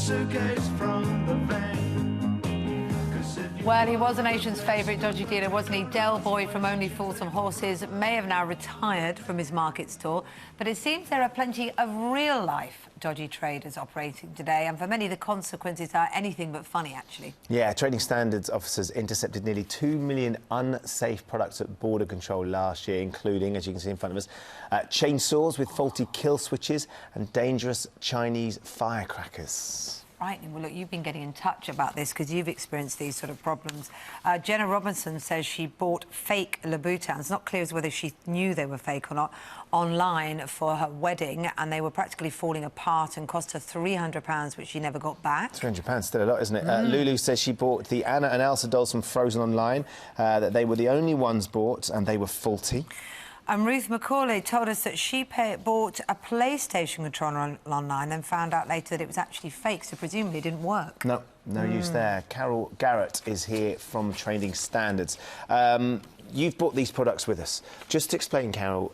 suitcase from the van. Well, he was the nation's favourite dodgy dealer, wasn't he? Del Boy from Only Fools and Horses may have now retired from his market stall, but it seems there are plenty of real-life dodgy traders operating today, and for many the consequences are anything but funny, actually. Yeah, trading standards officers intercepted nearly 2 million unsafe products at border control last year, including, as you can see in front of us, chainsaws with faulty kill switches and dangerous Chinese firecrackers. Right, well, look, you've been getting in touch about this because you've experienced these sort of problems. Jenna Robinson says she bought fake Louboutins. It's not clear as whether she knew they were fake or not, online for her wedding, and they were practically falling apart and cost her £300, which she never got back. £300, still a lot, isn't it? Lulu says she bought the Anna and Elsa dolls from Frozen online, that they were the only ones bought and they were faulty. And Ruth McCauley told us that she bought a PlayStation controller online and found out later that it was actually fake, so presumably it didn't work. No use there. Carol Garrett is here from Trading Standards. You've bought these products with us. Just explain, Carol,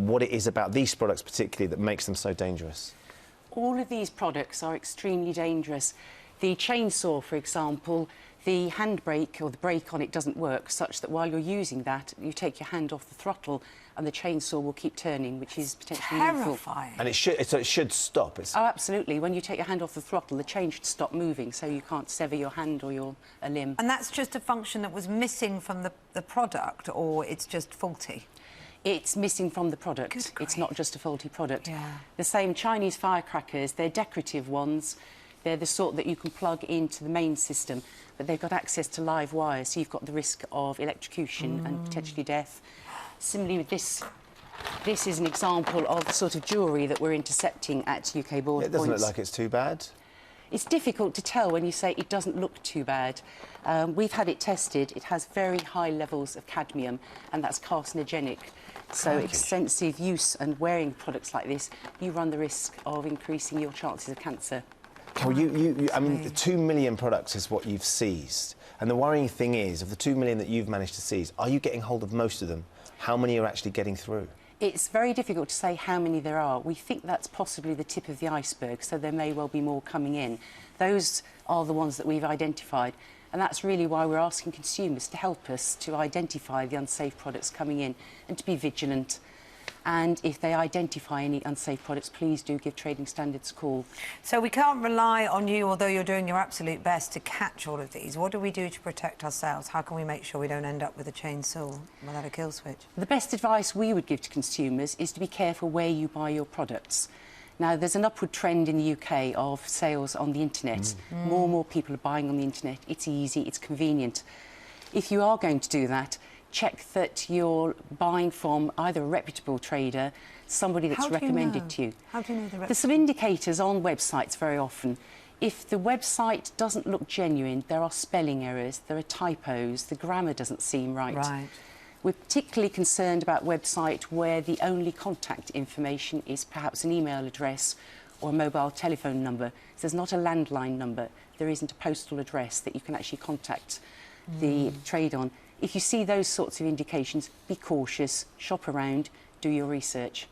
what it is about these products particularly that makes them so dangerous. All of these products are extremely dangerous. The chainsaw, for example, the handbrake or the brake on it doesn't work, such that while you're using that, you take your hand off the throttle and the chainsaw will keep turning, which is potentially terrifying. And it should stop. Oh, absolutely. When you take your hand off the throttle, the chain should stop moving, so you can't sever your hand or a limb. And that's just a function that was missing from the product, or it's just faulty? It's missing from the product. Good grief. It's not just a faulty product. Yeah. The same Chinese firecrackers, they're decorative ones. They're the sort that you can plug into the main system, but they've got access to live wires, so you've got the risk of electrocution and potentially death. Similarly with this is an example of the sort of jewellery that we're intercepting at UK border points. It doesn't look like it's too bad. It's difficult to tell when you say it doesn't look too bad. We've had it tested. It has very high levels of cadmium, and that's carcinogenic. So extensive use and wearing products like this, you run the risk of increasing your chances of cancer. Carol, I mean, the 2 million products is what you've seized. And the worrying thing is, of the 2 million that you've managed to seize, are you getting hold of most of them? How many are actually getting through? It's very difficult to say how many there are. We think that's possibly the tip of the iceberg, so there may well be more coming in. Those are the ones that we've identified, and that's really why we're asking consumers to help us to identify the unsafe products coming in and to be vigilant. And if they identify any unsafe products, please do give Trading Standards a call. So we can't rely on you, although you're doing your absolute best, to catch all of these. What do we do to protect ourselves? How can we make sure we don't end up with a chainsaw without a kill switch? The best advice we would give to consumers is to be careful where you buy your products. Now, there's an upward trend in the UK of sales on the internet. More and more people are buying on the internet. It's easy, it's convenient. If you are going to do that, check that you're buying from either a reputable trader, somebody that's recommended to you. How do you know the There's some indicators on websites very often. If the website doesn't look genuine, there are spelling errors, there are typos, the grammar doesn't seem right. We're particularly concerned about websites where the only contact information is perhaps an email address or a mobile telephone number. So there's not a landline number, there isn't a postal address that you can actually contact the trade on. If you see those sorts of indications, be cautious, shop around, do your research.